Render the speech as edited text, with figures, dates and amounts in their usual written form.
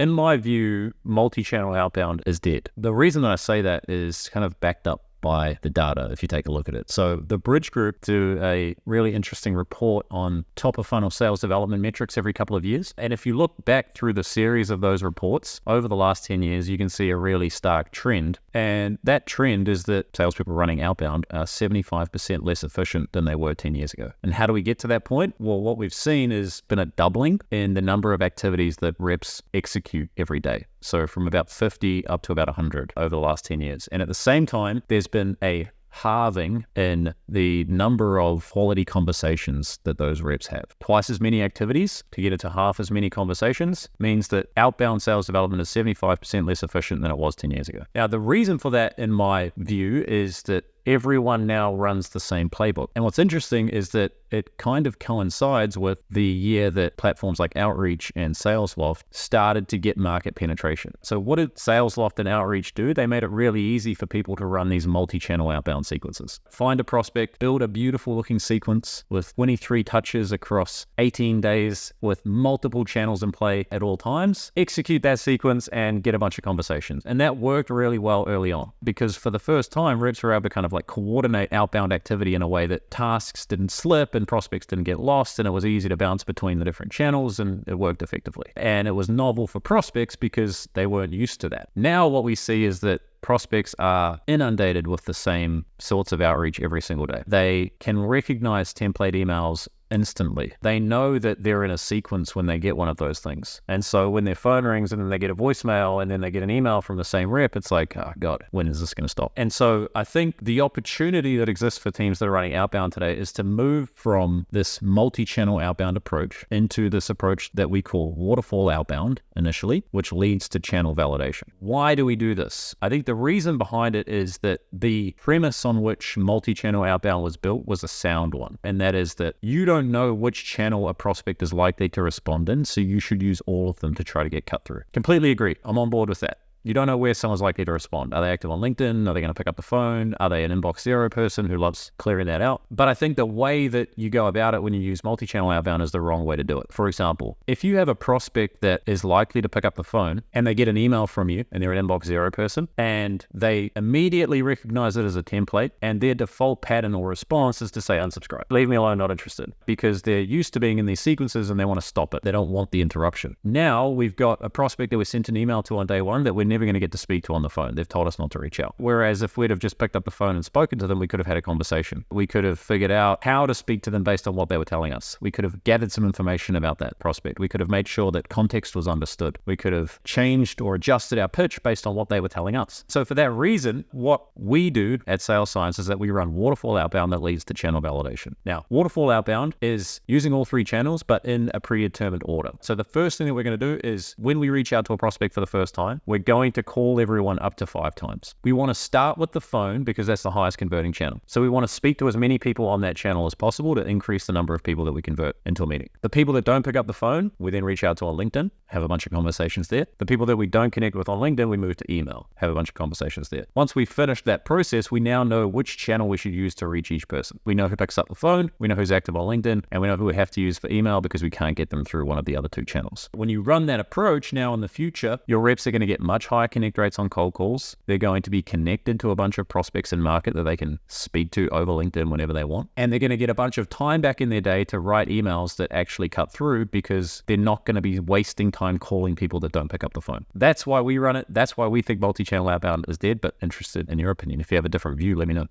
In my view, multi-channel outbound is dead. The reason I say that is kind of backed up by the data, if you take a look at it. So the Bridge Group do a really interesting report on top of funnel sales development metrics every couple of years. And if you look back through the series of those reports over the last 10 years, you can see a really stark trend. And that trend is that salespeople running outbound are 75% less efficient than they were 10 years ago. And how do we get to that point? Well, what we've seen has been a doubling in the number of activities that reps execute every day. So from about 50 up to about 100 over the last 10 years. And at the same time, there's been a halving in the number of quality conversations that those reps have. Twice as many activities to get it to half as many conversations means that outbound sales development is 75% less efficient than it was 10 years ago. Now, the reason for that, in my view, is that everyone now runs the same playbook. And what's interesting is that it kind of coincides with the year that platforms like Outreach and Salesloft started to get market penetration. So what did Salesloft and Outreach do? They made it really easy for people to run these multi-channel outbound sequences. Find a prospect, build a beautiful looking sequence with 23 touches across 18 days with multiple channels in play at all times, execute that sequence and get a bunch of conversations. And that worked really well early on because for the first time, reps were able to kind of like coordinate outbound activity in a way that tasks didn't slip and prospects didn't get lost, and it was easy to bounce between the different channels, and it worked effectively. And it was novel for prospects because they weren't used to that. Now what we see is that prospects are inundated with the same sorts of outreach every single day. They can recognize template emails instantly. They know that they're in a sequence when they get one of those things. And so when their phone rings and then they get a voicemail and then they get an email from the same rep, it's like, oh God, when is this going to stop? And so I think the opportunity that exists for teams that are running outbound today is to move from this multi-channel outbound approach into this approach that we call waterfall outbound initially, which leads to channel validation. Why do we do this? I think the reason behind it is that the premise on which multi-channel outbound was built was a sound one. And that is that you don't know which channel a prospect is likely to respond in, so you should use all of them to try to get cut through. Completely agree. I'm on board with that. You don't know where someone's likely to respond. Are they active on LinkedIn? Are they going to pick up the phone? Are they an inbox zero person who loves clearing that out? But I think the way that you go about it when you use multi-channel outbound is the wrong way to do it. For example, if you have a prospect that is likely to pick up the phone and they get an email from you and they're an inbox zero person and they immediately recognize it as a template and their default pattern or response is to say unsubscribe. Leave me alone, not interested, because they're used to being in these sequences and they want to stop it. They don't want the interruption. Now we've got a prospect that we sent an email to on day one that we're never going to get to speak to on the phone. They've told us not to reach out. Whereas if we'd have just picked up the phone and spoken to them, we could have had a conversation. We could have figured out how to speak to them based on what they were telling us. We could have gathered some information about that prospect. We could have made sure that context was understood. We could have changed or adjusted our pitch based on what they were telling us. So for that reason, what we do at Sales Science is that we run waterfall outbound that leads to channel validation. Now, waterfall outbound is using all three channels, but in a predetermined order. So the first thing that we're going to do is when we reach out to a prospect for the first time, we're going to call everyone up to 5 times. We want to start with the phone because that's the highest converting channel. So we want to speak to as many people on that channel as possible to increase the number of people that we convert into a meeting. The people that don't pick up the phone, we then reach out to on LinkedIn, have a bunch of conversations there. The people that we don't connect with on LinkedIn, we move to email, have a bunch of conversations there. Once we've finished that process, we now know which channel we should use to reach each person. We know who picks up the phone, we know who's active on LinkedIn, and we know who we have to use for email because we can't get them through one of the other 2 channels. When you run that approach now in the future, your reps are going to get much higher connect rates on cold calls. They're going to be connected to a bunch of prospects in market that they can speak to over LinkedIn whenever they want. And they're going to get a bunch of time back in their day to write emails that actually cut through because they're not going to be wasting time calling people that don't pick up the phone. That's why we run it. That's why we think multi-channel outbound is dead, but interested in your opinion. If you have a different view, let me know.